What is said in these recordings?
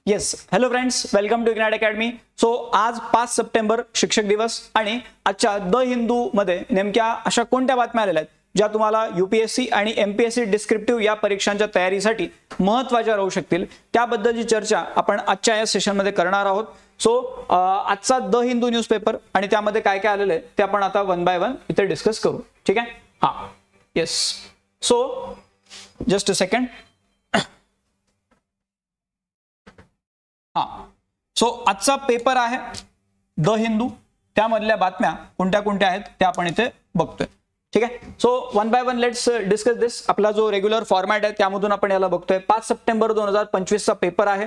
Yes, hello friends, welcome to Ignite Academy. So आज 5 September शिक्षक दिवस आणि आजच्या द हिंदू मध्ये नेमक्या अशा कोणत्या बातम्या आलेल्या आहेत ज्या तुम्हाला यूपीएससी आणि एमपीएससी डिस्क्रिप्टिव्ह या परीक्षांच्या तयारीसाठी महत्त्वाच्या राहू शकतील त्याबद्दलची चर्चा आपण आजच्या या सेशनमध्ये करणार आहोत. सो आजचा द हिंदू न्यूजपेपर आणि त्यामध्ये काय काय आलेलं आहे ते आपण आता वन बाय वन इथे डिस्कस करू. ठीक आहे. हां, yes. So just a second. So आजचा पेपर आहे द हिंदू, त्यामधल्या बातम्या कोणत्या कोणत्या आहेत त्या आपण इथे बघतोय. ठीक आहे. So one by one let's discuss this. आपला जो रेग्युलर फॉर्मॅट आहे त्यामधून आपण याला बघतोय. 5 सप्टेंबर 2025 चा पेपर आहे.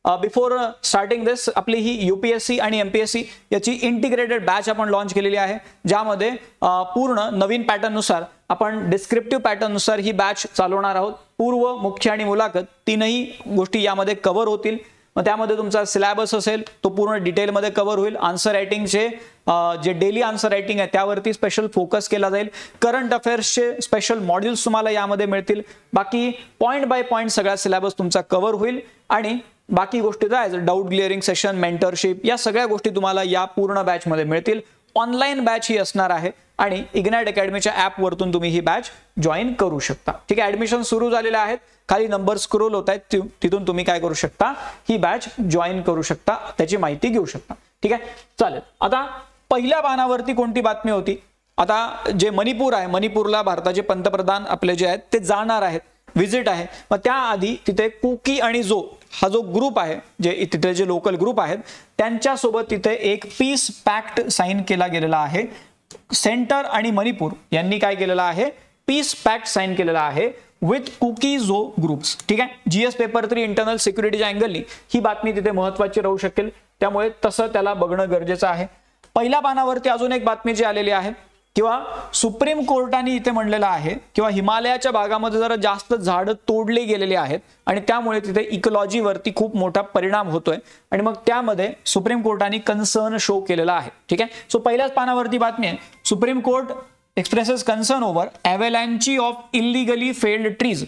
बिफोर स्टार्टिंग दिस आपली ही यूपीएससी आणि एमपीएससी याची इंटिग्रेटेड बॅच आपण लॉन्च केलेली आहे, ज्यामध्ये पूर्ण नवीन पॅटर्न नुसार आपण डिस्क्रिप्टिव्ह पॅटर्न नुसार ही बॅच चालवणार आहोत. पूर्व, मुख्य आणि मुलाखत तीनही गोष्टी यामध्ये कव्हर होतील. मग त्यामध्ये तुमचा सिलेबस असेल तो पूर्ण डिटेलमध्ये कव्हर होईल. आन्सर रायटिंगचे जे डेली आन्सर रायटिंग आहे त्यावरती स्पेशल फोकस केला जाईल. करंट अफेअर्सचे स्पेशल मॉड्यूल्स तुम्हाला यामध्ये मिळतील. बाकी पॉईंट बाय पॉईंट सगळा सिलेबस तुमचा कव्हर होईल आणि बाकी गोष्टी as doubt clearing session, mentorship या सगळ्या गोष्टी तुम्हाला या पूर्ण बॅचमध्ये मिळतील. ऑनलाईन बॅच ही असणार आहे आणि इग्नाइट अकॅडमीच्या ॲप वरतून तुम्ही ही बॅच जॉईन करू शकता. ठीक आहे. ऍडमिशन सुरू झालेले आहेत, खाली नंबर स्क्रोल होत आहेत, तिथून तुम्ही काय करू शकता, ही बॅच जॉईन करू शकता, त्याची माहिती घेऊ शकता. ठीक आहे. चालेल. आता पहिल्या पानावरती कोणती बातमी होती? आता जे मणिपूर आहे, मणिपूरला भारताचे पंतप्रधान आपले जे आहेत ते जाणार आहेत, व्हिजिट आहे. मग त्याआधी तिथे कुकी आणि जो हा जो ग्रुप आहे, जे तिथे जे लोकल ग्रुप आहेत त्यांच्यासोबत तिथे एक पीस पॅक्ट साइन केला गेलेला आहे. सेंटर आणि मणिपूर यांनी काय केलेलं आहे, पीस पॅक्ट साइन केलेला आहे विथ कुकी जो ग्रुप्स. ठीक आहे. जीएस पेपर 3 इंटरनल सिक्युरिटीच्या अँगलनी ही बातमी तिथे महत्त्वाची राहू शकेल, त्यामुळे तसं त्याला बघणं गरजेचं आहे. पहिल्या पानावरती अजून एक बातमी जी आलेली आहे, किंवा सुप्रीम कोर्टाने इथे म्हणलेलं आहे किंवा हिमालयाच्या भागामध्ये जरा जास्त झाडं तोडली गेलेली आहेत आणि त्यामुळे तिथे इकोलॉजीवरती खूप मोठा परिणाम होतोय आणि मग त्यामध्ये सुप्रीम कोर्टाने कन्सर्न शो केलेला आहे. ठीक आहे. सो पहिल्याच पानावरती बातमी आहे, supreme court expresses concern over avalanche of illegally felled trees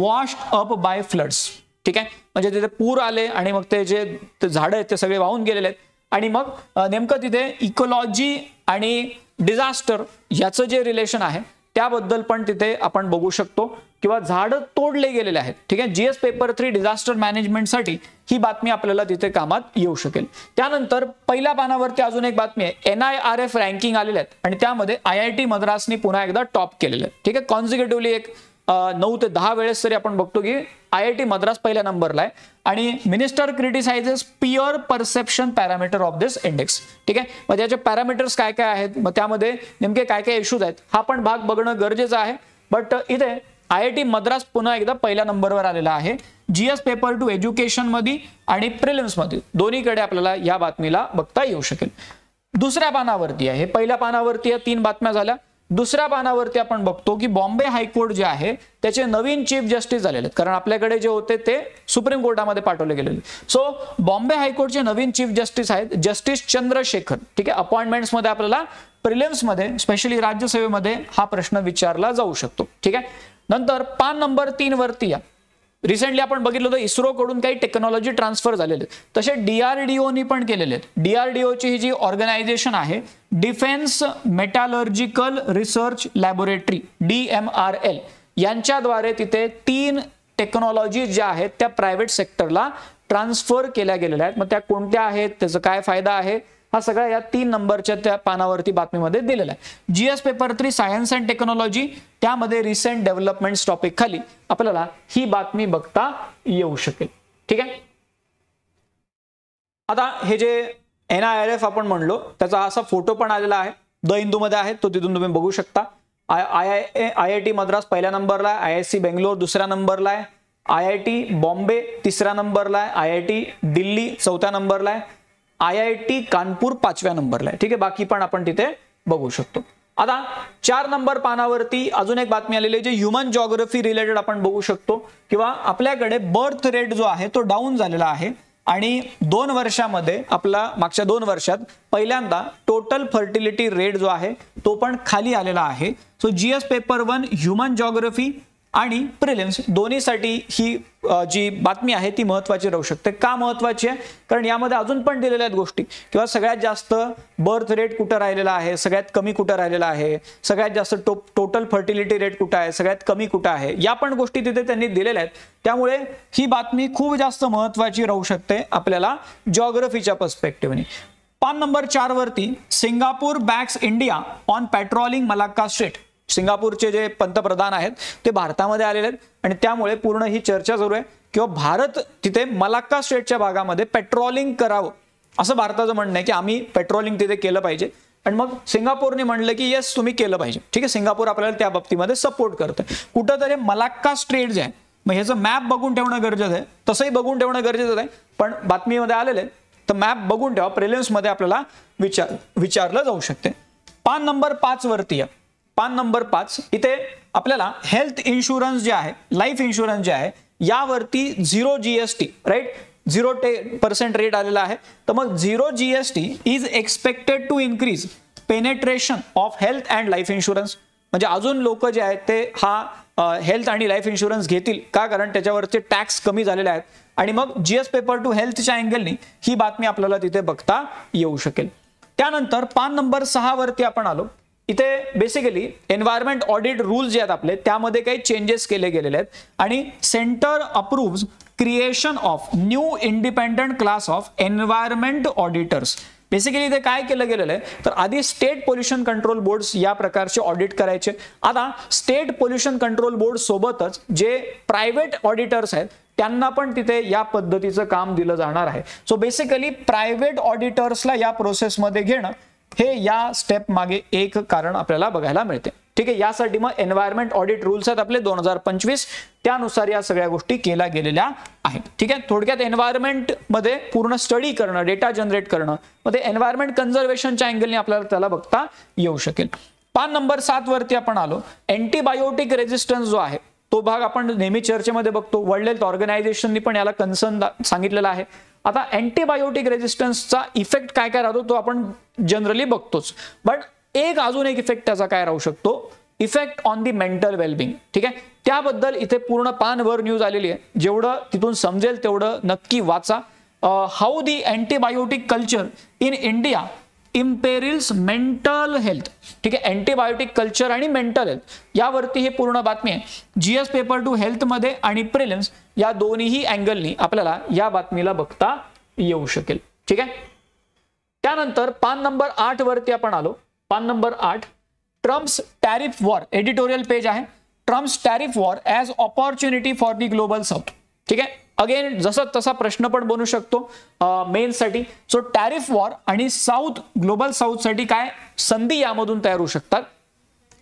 washed up by floods. ठीक आहे. म्हणजे तिथे पूर आले आणि मग ते जे झाडं आहेत ते सगळे वाहून गेलेले आहेत आणि मग नेमकं तिथे इकोलॉजी आणि डिझास्टर याचं जे रिलेशन आहे त्याबद्दल पण तिथे आपण बघू शकतो, किंवा झाडं तोडले गेलेले आहेत. ठीक आहे. जीएस पेपर 3 डिझास्टर मॅनेजमेंटसाठी ही बातमी आपल्याला तिथे कामात येऊ शकेल. त्यानंतर पहिल्या पानावरती अजून एक बातमी आहे, NIRF रँकिंग आलेले आहेत आणि त्यामध्ये IIT मद्रासनी पुन्हा एकदा टॉप केलेलं आहे. ठीक आहे. कॉन्झिक्युटिव्हली एक 9 ते 10 वेळेस तरी आपण बघतो की IIT मद्रास पहिल्या नंबरला आहे आणि minister criticises peer perception parameter of this index. ठीक आहे. मग त्याचे पॅरामीटर्स काय काय आहेत, मग त्यामध्ये नेमके काय काय इश्यूज आहेत हा पण भाग बघणं गरजेचं आहे. बट इथे IIT मद्रास पुन्हा एकदा पहिल्या नंबरवर आलेला आहे. जीएस पेपर 2 एज्युकेशन मध्ये आणि प्रिलिम्स मध्ये दोन्हीकडे आपल्याला या बातमीला बघता येऊ शकेल. दुसऱ्या पानावरती आहे, पहिल्या पानावरती या 3 बातम्या झाल्या. दुसऱ्या पानावरती आपण बघतो की बॉम्बे हायकोर्ट जे आहे त्याचे नवीन चीफ जस्टिस झालेले आहेत, कारण आपल्याकडे जे होते ते सुप्रीम कोर्टामध्ये पाठवले गेलेले. सो बॉम्बे हायकोर्टचे नवीन चीफ जस्टिस आहेत जस्टिस चंद्रशेखर. ठीक आहे. अपॉइंटमेंट्स मध्ये आपल्याला प्रिलिम्स मध्ये स्पेशली राज्यसेवेमध्ये हा प्रश्न विचारला जाऊ शकतो. ठीक आहे. नंतर पान नंबर 3 वरती या, रिसेंटली आपण बघितलं होतं इस्रो कडून काही टेक्नॉलॉजी ट्रान्सफर झालेले, तसे DRDOनी पण केलेले आहेत. DRDOची ही जी ऑर्गनायझेशन आहे, defence metallurgical research laboratory DMRL, यांच्याद्वारे तिथे 3 टेक्नॉलॉजी ज्या आहेत त्या प्रायव्हेट सेक्टरला ट्रान्सफर केल्या गेलेल्या आहेत. मग त्या कोणत्या आहेत, त्याचा काय फायदा आहे, हा सगळा या 3 नंबरच्या त्या पानावरती बातमीमध्ये दिलेला आहे. GS paper 3 science and technology त्यामध्ये रिसेंट डेव्हलपमेंट्स टॉपिक खाली आपल्याला ही बातमी बघता येऊ शकेल. ठीक आहे. आता हे जे NIRF आपण म्हणलो त्याचा असा फोटो पण आलेला आहे, द हिंदू मध्ये आहे, तो तिथून तुम्ही बघू शकता. IIT मद्रास पहिल्या नंबरला आहे, IISc बेंगलोर दुसऱ्या नंबरला आहे, IIT बॉम्बे तिसऱ्या नंबरला आहे, IIT दिल्ली चौथ्या नंबरला आहे, IIT कानपूर 5व्या नंबरला आहे. ठीक आहे. बाकी पण आपण तिथे बघू शकतो. आता 4 नंबर पानावरती अजून एक बातमी आलेली आहे, जे ह्युमन जॉग्राफी रिलेटेड आपण बघू शकतो, किंवा आपल्याकडे बर्थ रेट जो आहे तो डाऊन झालेला आहे आणि 2 वर्षामध्ये आपला मागच्या 2 वर्षात पहिल्यांदा टोटल फर्टिलिटी रेट जो आहे तो पण खाली आलेला आहे. So GS paper 1 human geography आणि प्रिलिम्स दोन्हीसाठी ही जी बातमी आहे ती महत्त्वाची राहू शकते. का महत्त्वाची आहे? कारण यामध्ये अजून पण दिलेल्या आहेत गोष्टी, किंवा सगळ्यात जास्त बर्थ रेट कुठं राहिलेला आहे, सगळ्यात कमी कुठं राहिलेला आहे, सगळ्यात जास्त टोटल फर्टिलिटी रेट कुठं आहे, सगळ्यात कमी कुठं आहे, या पण गोष्टी तिथे त्यांनी दिलेल्या आहेत. त्यामुळे ही बातमी खूप जास्त महत्त्वाची राहू शकते आपल्याला जिओग्राफीच्या पर्स्पेक्टिव्हने. पान नंबर 4 वरती Singapore bags India on patrolling Malacca straight. सिंगापूरचे जे पंतप्रधान आहेत ते भारतामध्ये आलेले आहेत आणि त्यामुळे पूर्ण ही चर्चा सुरू आहे किंवा भारत तिथे मलाक्का स्ट्रेटच्या भागामध्ये पेट्रोलिंग करावं असं भारताचं म्हणणं आहे की आम्ही पेट्रोलिंग तिथे केलं पाहिजे. आणि मग सिंगापूरने म्हणलं की येस तुम्ही केलं पाहिजे. ठीक आहे, सिंगापूर आपल्याला त्या बाबतीमध्ये सपोर्ट करतं. कुठंतरी मलाक्का स्ट्रेट जे आहे, मग ह्याचं मॅप बघून ठेवणं गरजेचं आहे, तसंही बघून ठेवणं गरजेचं आहे, पण बातमीमध्ये आलेले तर मॅप बघून ठेवा, प्रिलिम्समध्ये आपल्याला विचारलं जाऊ शकते. पान नंबर 5 वरती आहे. पान नंबर 5 इथे आपल्याला हेल्थ इन्शुरन्स जे आहे, लाईफ इन्शुरन्स जे आहे, यावरती 0 GST राईट, 0% रेट आलेला आहे. तर मग 0 GST is expected to increase penetration of health and life insurance. म्हणजे अजून लोक जे आहेत ते हा हेल्थ आणि लाईफ इन्शुरन्स घेतील का? कारण त्याच्यावरचे टॅक्स कमी झालेले आहेत आणि मग GS पेपर टू हेल्थच्या अँगलनी ही बातमी आपल्याला तिथे बघता येऊ शकेल. त्यानंतर पान नंबर 6 वरती आपण आलो. इथे बेसिकली एन्व्हायरमेंट ऑडिट रूल्स जे आहेत आपले त्यामध्ये काही चेंजेस केले गेलेले आहेत आणि centre approves creation of new independent class of environment auditors. Basically इथे काय केलं गेलेलं आहे तर आधी स्टेट पोल्युशन कंट्रोल बोर्ड्स या प्रकारचे ऑडिट करायचे. आता स्टेट पोल्युशन कंट्रोल बोर्ड सोबतच जे प्रायव्हेट ऑडिटर्स आहेत त्यांना पण तिथे या पद्धतीचं काम दिलं जाणार आहे. सो बेसिकली प्रायव्हेट ऑडिटर्सला या प्रोसेसमध्ये घेणं हे या स्टेप मागे एक कारण आपल्याला बघायला मिळते. ठीक आहे, यासाठी मग एन्व्हायरमेंट ऑडिट रूल्स आहेत आपले 2025, त्यानुसार या सगळ्या गोष्टी केल्या गेलेल्या आहेत. ठीक आहे, थोडक्यात एन्व्हायरमेंट मध्ये पूर्ण स्टडी करणं, डेटा जनरेट करणं, मग ते एन्व्हायरमेंट कन्झर्वेशनच्या अँगलने आपल्याला त्याला बघता येऊ शकेल. पान नंबर 7 वरती आपण आलो. अँटीबायोटिक रेजिस्टन्स जो आहे तो भाग आपण नेहमी चर्चेमध्ये बघतो. वर्ल्ड हेल्थ ऑर्गनायझेशननी पण याला कन्सर्न सांगितलेला आहे. आता अँटीबायोटिक रेजिस्टन्सचा इफेक्ट काय काय राहतो तो आपण जनरली बघतोच, बट अजून एक इफेक्ट त्याचा काय राहू शकतो, effect on the mental wellbeing. ठीक आहे, त्याबद्दल इथे पूर्ण पानभर न्यूज आलेली आहे. जेवढं तिथून समजेल तेवढं नक्की वाचा. How the antibiotic culture in India imperils mental health. ठीक आहे, अँटीबायोटिक कल्चर आणि मेंटल हेल्थ यावरती हे पूर्ण बातमी आहे. GS पेपर टू हेल्थ मध्ये आणि प्रिलिम्स या दोन्हीही अँगलनी आपल्याला या बातमीला बघता येऊ शकेल. ठीक आहे, त्यानंतर पान नंबर 8 वरती आपण आलो. पान number 8 Trump's tariff war, editorial page आहे. Trump's tariff war as opportunity for the global south. ठीक आहे, अगेन जसं तसा प्रश्न पण बनू शकतो मेन्ससाठी. सो टॅरिफ वॉर आणि साऊथ, ग्लोबल साऊथसाठी काय संधी यामधून तयार होऊ शकतात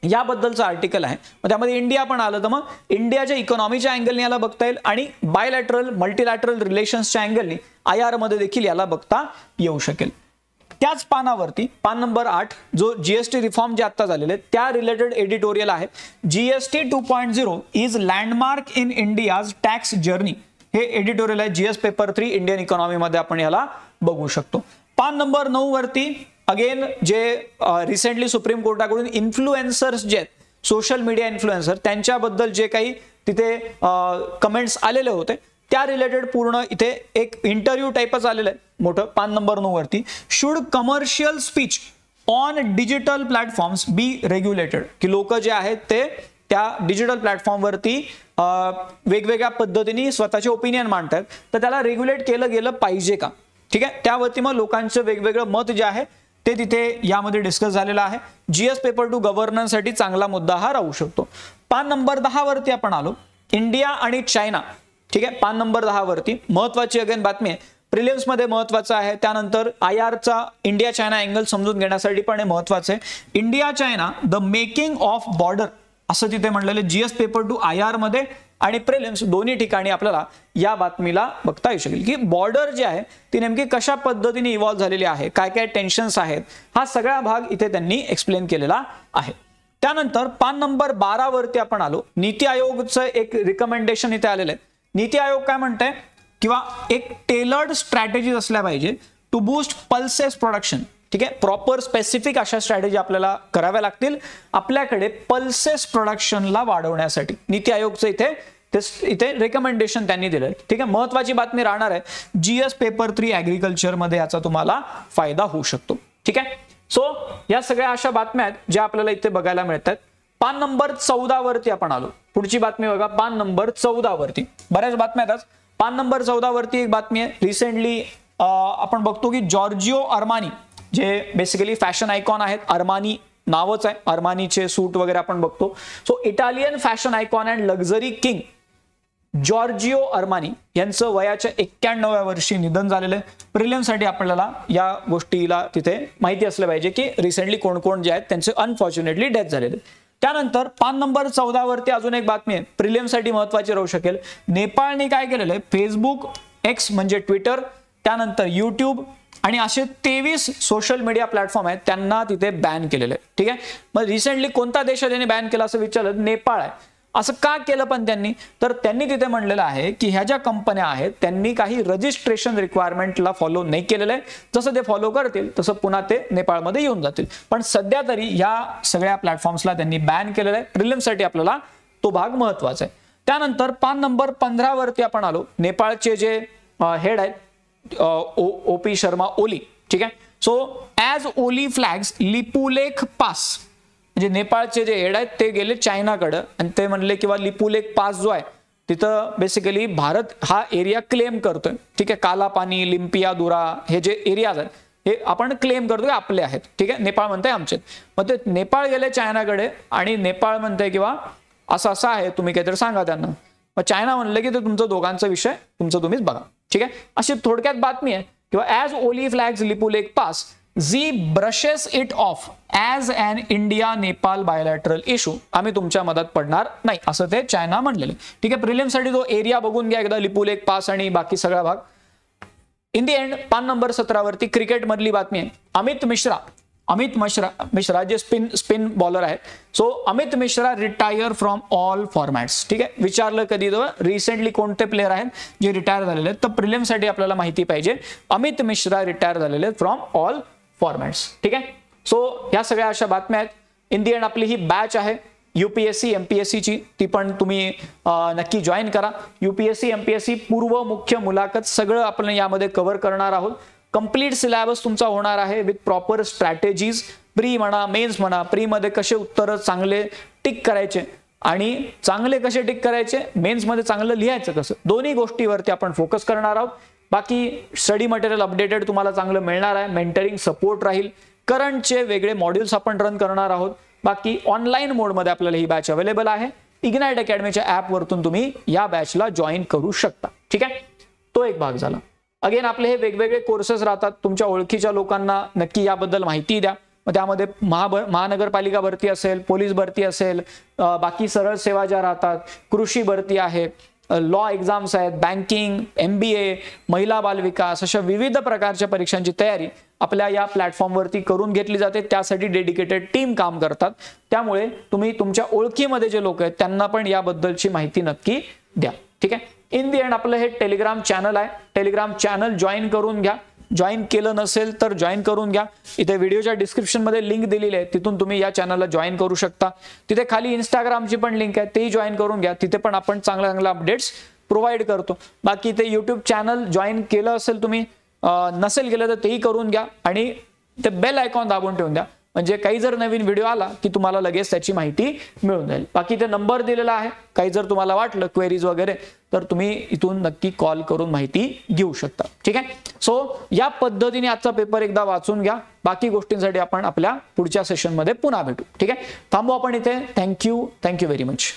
याबद्दलचं आर्टिकल आहे. मग त्यामध्ये इंडिया पण आलं तर मग इंडियाच्या इकॉनॉमीच्या अँगलने याला बघता येईल आणि बायलॅटरल मल्टीलॅटरल रिलेशन्सच्या अँगलनी IR मध्ये देखील याला बघता येऊ शकेल. त्याच पानावरती पान नंबर 8 जो GST रिफॉर्म जे आता झालेले त्या रिलेटेड एडिटोरियल आहे. GST 2.0 is landmark in India's tax journey. हे एडिटोरियल आहे GS पेपर 3 इंडियन इकॉनॉमी मध्ये आपण याला बघू शकतो. पान नंबर 9 वरती अगेन जे रिसेंटली सुप्रीम कोर्टाकडून इन्फ्लुएन्सर्स जे आहेत, सोशल मीडिया इन्फ्लुएन्सर, त्यांच्याबद्दल जे काही तिथे कमेंट्स आलेले होते त्या रिलेटेड पूर्ण इथे एक इंटरव्ह्यू टाइपच आलेलं आहे मोठं. पान नंबर 9 वरती should commercial speech on digital platforms be regulated. की लोक जे आहेत ते त्या डिजिटल प्लॅटफॉर्मवरती वेगवेगळ्या पद्धतीने स्वतःचे ओपिनियन मांडतात, तर त्याला रेग्युलेट केलं गेलं पाहिजे का? ठीक आहे, त्यावरती मग लोकांचं वेगवेगळं मत जे आहे ते तिथे यामध्ये डिस्कस झालेलं आहे. GS पेपर टू गव्हर्नन्ससाठी चांगला मुद्दा हा राहू शकतो. पान नंबर 10 वरती आपण आलो. इंडिया आणि चायना. ठीक आहे, पान नंबर 10 वरती महत्वाची अगेन बातमी आहे, प्रिलिम्स मध्ये महत्वाचं आहे. त्यानंतर IRचा इंडिया चायना अँगल समजून घेण्यासाठी पण हे महत्वाचं आहे. India China the making of border असं तिथे म्हणलेलं GS पेपर टू IR मध्ये आणि प्रिलिम्स दोन्ही ठिकाणी आपल्याला या बातमीला बघता येऊ शकेल की बॉर्डर जी आहे ती नेमकी कशा पद्धतीने इव्हॉल्व्ह झालेली आहे, काय काय टेन्शन्स आहेत, हा सगळा भाग इथे त्यांनी एक्सप्लेन केलेला आहे. त्यानंतर पान नंबर 12 वरती आपण आलो. नीती आयोगचं एक रिकमेंडेशन इथे आलेलं आहे. नीती आयोग काय म्हणतंय किंवा एक टेलर्ड स्ट्रॅटेजीज असल्या पाहिजे टू बूस्ट पल्सेस प्रोडक्शन. ठीक आहे. प्रॉपर स्पेसिफिक अशा स्ट्रॅटेजी आपल्याला कराव्या लागतील आपल्याकडे पल्सेस प्रोडक्शनला वाढवण्यासाठी. नीती आयोगचं इथे रेकमेंडेशन त्यांनी दिलंय. ठीक आहे. महत्वाची बातमी राहणार आहे, GS पेपर 3 ऍग्रिकल्चर मध्ये याचा तुम्हाला फायदा होऊ शकतो. ठीक आहे. सो या सगळ्या अशा बातम्या आहेत ज्या आपल्याला इथे बघायला मिळतात. पान नंबर 14 वरती आपण आलो. पुढची बातमी बघा, पान नंबर 14 वरती बऱ्याच बातम्या आहेत. पान नंबर 14 वरती एक बातमी आहे. रिसेंटली आपण बघतो की जॉर्जिओ अरमानी, जे बेसिकली फॅशन आयकॉन आहेत, अरमानी नावच आहे, अरमानीचे सूट वगैरे आपण बघतो. So Italian fashion icon and luxury king Giorgio Armani यांचं वयाच्या 91व्या वर्षी निधन झालेलं आहे. प्रिलिम्ससाठी आपल्याला या गोष्टीला तिथे माहिती असलं पाहिजे की रिसेंटली कोण कोण जे आहेत त्यांचे अनफॉर्च्युनेटली डेथ झालेले. त्यानंतर पान नंबर 14 वरती अजून एक बातमी आहे, प्रिलिम्ससाठी महत्वाची राहू शकेल. नेपाळने काय केलेलं आहे, फेसबुक, एक्स म्हणजे ट्विटर, त्यानंतर युट्यूब आणि असे 23 सोशल मीडिया प्लॅटफॉर्म आहेत त्यांना तिथे बॅन केलेलं आहे. ठीक आहे. मग रिसेंटली कोणता देश त्याने बॅन केला असं विचारलं, नेपाळ आहे. असं का केलं पण त्यांनी, तर त्यांनी तिथे म्हणलेलं आहे की ह्या ज्या कंपन्या आहेत त्यांनी काही रजिस्ट्रेशन रिक्वायरमेंटला फॉलो नाही केलेलं आहे. जसं ते फॉलो करतील तसं पुन्हा ते नेपाळमध्ये येऊन जातील. पण सध्या तरी या सगळ्या प्लॅटफॉर्म्सला त्यांनी बॅन केलेलं आहे. प्रिलिम्ससाठी आपल्याला तो भाग महत्वाचा आहे. त्यानंतर पान नंबर 15 वरती आपण आलो. नेपाळचे जे हेड आहेत OP शर्मा ओली. ठीक आहे. So as Oli flags Lipulekh pass, म्हणजे नेपाळचे जे हेड आहेत ते गेले चायनाकडे आणि ते म्हणले किंवा लिपुलेख पास जो आहे तिथं बेसिकली भारत हा एरिया क्लेम करतोय. ठीक आहे. काला पाणी, लिम्पियादुरा हे जे एरियाज आहेत हे आपण क्लेम करतोय आपले आहेत. ठीक आहे. नेपाळ म्हणताय आमचे. मग ते नेपाळ गेले चायनाकडे आणि नेपाळ म्हणताय किंवा असं आहे, तुम्ही काहीतरी सांगा त्यांना. मग चायना म्हणलं की ते तुमचं दोघांचा विषय, तुमचं तुम्हीच बघा. ठीक आहे. अशी थोडक्यात बातमी आहे. किंवा as Oli flags Lipulekh pass, Xi brushes it off as an India Nepal bilateral issue, आम्ही तुमच्या मदत पडणार नाही असं ते चायना म्हणलेले. ठीक आहे. प्रिलिम्ससाठी तो एरिया बघून घ्या एकदा, लिपुलेख पास आणि बाकी सगळा भाग. इन दी एंड पान नंबर 17 वरती क्रिकेट मधली बातमी आहे. अमित मिश्रा जे स्पिन बॉलर आहेत. So Amit Mishra retire from all formats. ठीक आहे. विचारलं कधी तर रिसेंटली कोणते प्लेयर आहेत जे रिटायर झालेले आहेत, तर प्रिलिम्ससाठी आपल्याला माहिती पाहिजे. अमित मिश्रा रिटायर झालेले आहेत फ्रॉम ऑल फॉर्मॅट्स. ठीक आहे. सो या सगळ्या अशा बातम्या आहेत. इन दी एंड आपली ही बॅच आहे UPSC MPSC ची, ती पण तुम्ही नक्की जॉईन करा. UPSC MPSC पूर्व मुख्य मुलाखत सगळं आपण यामध्ये कव्हर करणार आहोत. कंप्लीट सिलेबस तुमचा होणार आहे विथ प्रॉपर स्ट्रॅटेजीज. प्री म्हणा, मेन्स म्हणा. प्री मध्ये कसे उत्तर चांगले टिक करायचे आणि चांगले कसे टिक करायचे, मेन्स मध्ये चांगलं लिहायचं कसं, दोन्ही गोष्टीवरती आपण फोकस करणार आहोत. बाकी स्टडी मटेरियल अपडेटेड तुम्हाला चांगलं मिळणार आहे. मेंटरिंग सपोर्ट राहील. करंटचे वेगळे मॉड्यूल्स आपण रन करणार आहोत. बाकी ऑनलाईन मोडमध्ये आपल्याला ही बॅच अवेलेबल आहे. इग्नाइट अकॅडमीच्या ऍप वरतून तुम्ही या बॅचला जॉईन करू शकता. ठीक आहे. तो एक भाग झाला. अगेन आपले हे वेगवेगळे कोर्सेस राहतात. तुमच्या ओळखीच्या लोकांना नक्की याबद्दल माहिती द्या. मग त्यामध्ये महानगरपालिका भरती असेल, पोलीस भरती असेल, बाकी सरळ सेवा ज्या राहतात, कृषी भरती आहे, लॉ एक्झाम्स आहेत, बँकिंग, MBA, महिला बालविकास, अशा विविध प्रकारच्या परीक्षांची तयारी आपल्या या प्लॅटफॉर्मवरती करून घेतली जाते. त्यासाठी डेडिकेटेड टीम काम करतात. त्यामुळे तुम्ही तुमच्या ओळखीमध्ये जे लोक आहेत त्यांना पण याबद्दलची माहिती नक्की द्या. ठीक आहे. इन दी एंड आपलं हे टेलिग्राम चॅनल आहे. टेलिग्राम चॅनल जॉईन करून घ्या. जॉईन केलं नसेल तर जॉईन करून घ्या. इथे व्हिडिओच्या डिस्क्रिप्शन मध्ये लिंक दिलेली आहे, तिथून तुम्ही या चॅनलला जॉईन करू शकता. तिथे खाली इंस्टाग्रामची पण लिंक आहे, तेही जॉईन करून घ्या. तिथे पण आपण चांगल्या अपडेट्स प्रोव्हाइड करतो. बाकी इथे युट्यूब चॅनल जॉईन केलं असेल तुम्ही, नसेल केलं तर तेही करून घ्या आणि ते बेल आयकॉन दाबून ठेवून द्या, म्हणजे काही जर नवीन व्हिडिओ आला की तुम्हाला लगेच त्याची माहिती मिळून जाईल. बाकी ते नंबर दिलेला आहे. काही जर तुम्हाला वाटलं क्वेरीज वगैरे तर तुम्ही इथून नक्की कॉल करून माहिती घेऊ शकता. ठीक आहे. सो या पद्धतीने आजचा पेपर एकदा वाचून घ्या. बाकी गोष्टींसाठी आपण आपल्या पुढच्या सेशनमध्ये पुन्हा भेटू. ठीक आहे. थांबू आपण इथे. Thank you very much.